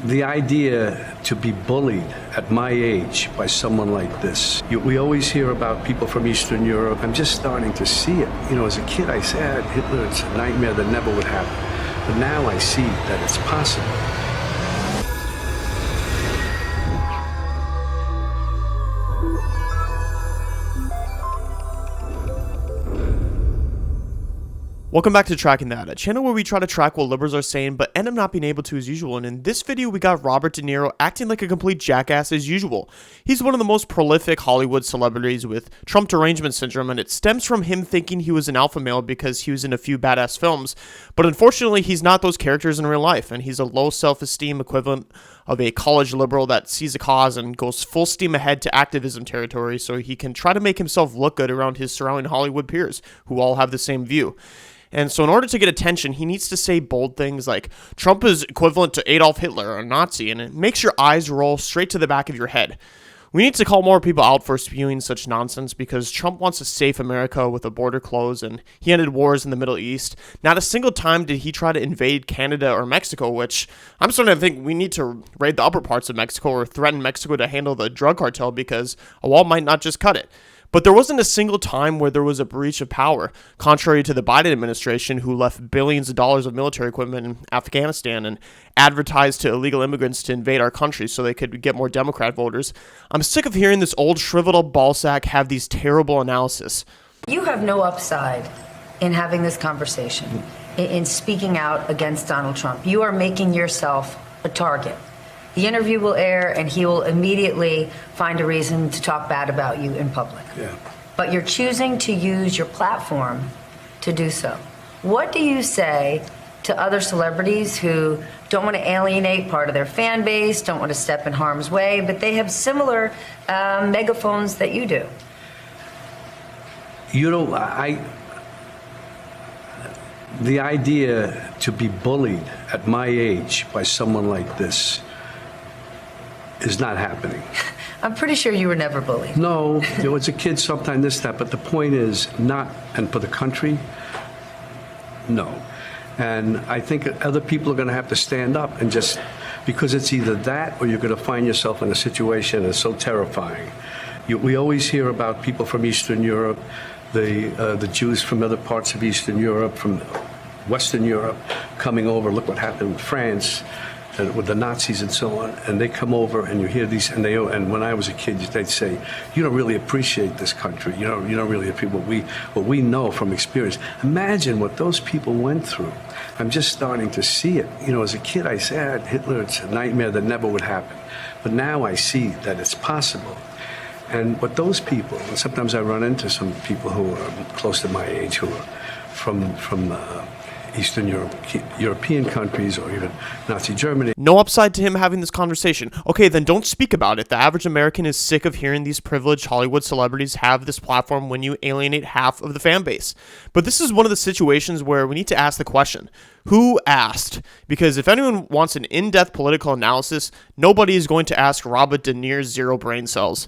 The idea to be bullied at my age by someone like this. We always hear about people from Eastern Europe. I'm just starting to see it. As a kid, I said Hitler, it's a nightmare that never would happen. But now I see that it's possible. Welcome back to Tracking That, a channel where we try to track what liberals are saying but end up not being able to as usual, and in this video we got Robert De Niro acting like a complete jackass as usual. He's one of the most prolific Hollywood celebrities with Trump derangement syndrome, and it stems from him thinking he was an alpha male because he was in a few badass films, but unfortunately he's not those characters in real life, and he's a low self-esteem equivalent of a college liberal that sees a cause and goes full steam ahead to activism territory so he can try to make himself look good around his surrounding Hollywood peers who all have the same view. And so in order to get attention, he needs to say bold things like Trump is equivalent to Adolf Hitler or a Nazi, and it makes your eyes roll straight to the back of your head. We need to call more people out for spewing such nonsense because Trump wants a safe America with a border closed, and he ended wars in the Middle East. Not a single time did he try to invade Canada or Mexico, which I'm starting to think we need to raid the upper parts of Mexico or threaten Mexico to handle the drug cartel because a wall might not just cut it. But there wasn't a single time where there was a breach of power, contrary to the Biden administration, who left billions of dollars of military equipment in Afghanistan and advertised to illegal immigrants to invade our country so they could get more Democrat voters. I'm sick of hearing this old shriveled up ballsack have these terrible analysis. You have no upside in having this conversation, in speaking out against Donald Trump. You are making yourself a target. The interview will air, and he will immediately find a reason to talk bad about you in public. Yeah. But you're choosing to use your platform to do so. What do you say to other celebrities who don't want to alienate part of their fan base, don't want to step in harm's way, but they have similar megaphones that you do? The idea to be bullied at my age by someone like this is not happening. I'm pretty sure you were never bullied. No, as a kid, sometime this, that, but the point is not, and for the country, no. And I think other people are going to have to stand up and just, because it's either that or you're going to find yourself in a situation that's so terrifying. We always hear about people from Eastern Europe, the Jews from other parts of Eastern Europe, from Western Europe, coming over. Look what happened in France with the Nazis and so on, and they come over and you hear these, and when I was a kid, they'd say, "You don't really appreciate this country. You don't really appreciate what we know from experience." Imagine what those people went through. I'm just starting to see it. As a kid, I said Hitler, it's a nightmare that never would happen, but now I see that it's possible. And what those people, and sometimes I run into some people who are close to my age who are from Eastern European countries or even Nazi Germany. No upside to him having this conversation. Okay, then don't speak about it. The average American is sick of hearing these privileged Hollywood celebrities have this platform when you alienate half of the fan base. But this is one of the situations where we need to ask the question, who asked? Because if anyone wants an in-depth political analysis, nobody is going to ask Robert De Niro's zero brain cells.